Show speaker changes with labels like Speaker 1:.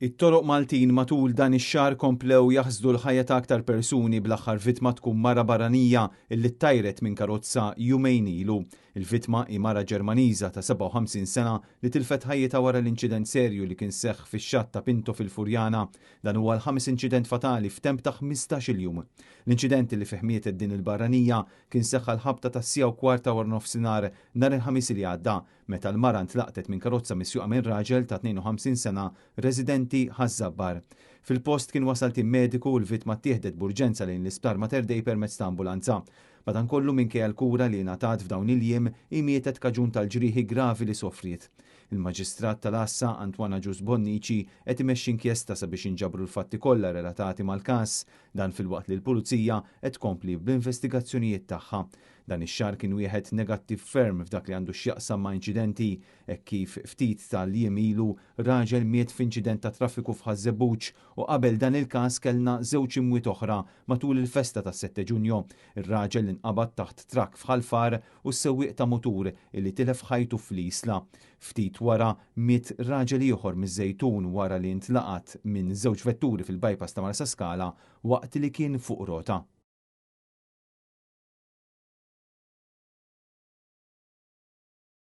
Speaker 1: It-toroq Maltin matul dan ix-xahar komplew jaħsdu l-ħajja ta' aktar persuni bl-aħħar vittma tkun mara barranija illi ttajret minn karozza jumejn ilu. Il-vittma hi mara Ġermaniża ta' 57 sena li tilfet ħajjitha wara l-inċident serju li kien seħħ fix-xatt ta' Pinto fil-Furjana. Dan huwa l-5 inċident fatali f'temp ta' 15-il jum. L-inċident li fih mietet din il-barranija kien seħħ l-ħabta ta' sija u kwarta wara nofsinhar nhar il-ħamis li għadda meta l-mara ntlaqtet minn karozza misjuqa minn raġel ta' 52 sena residenti ħażabbar. Fil-post kien wasal tim mediku u l-vittma ttieħdet b'urġenza lejn l-isptar Mater Dei permezz ta' ambulanza. Madankollu minkejja l-kura li ngħatat f'dawn il-jiem imietet kaġun tal-ġrieħi gravi li sofriet. Il-Maġistrat tal-Assa Antwana Ġus Bonnici qed imexxi inkjesta sabiex inġabru l-fatti kollha relatati mal-każ, dan filwaqt li l-Pulizija qed tkompli bl-investigazzjonijiet tagħha. Dan ix-xahar kien wieħed negattiv ferm f'dak li għandu x'jaqsam ma' inċidenti hekk kif ftit tal-jiem ilu raġel miet f'inċident ta' traffiku f'Ħażebbuġ u qabel dan il-każ kellna żewġ imwiet oħra matul il-festa tas-7 Ġunju. Ir-raġel inqabad taħt trakk f'Ħalfar u s-sewwieq ta' mutur illi tilef ħajtu fl-Isla. Ftit wara miet raġel ieħor miż-Żejtun wara li ntlaqat minn żewġ vetturi fil-bypass ta' Marsa Skala waqt li kien fuq rota.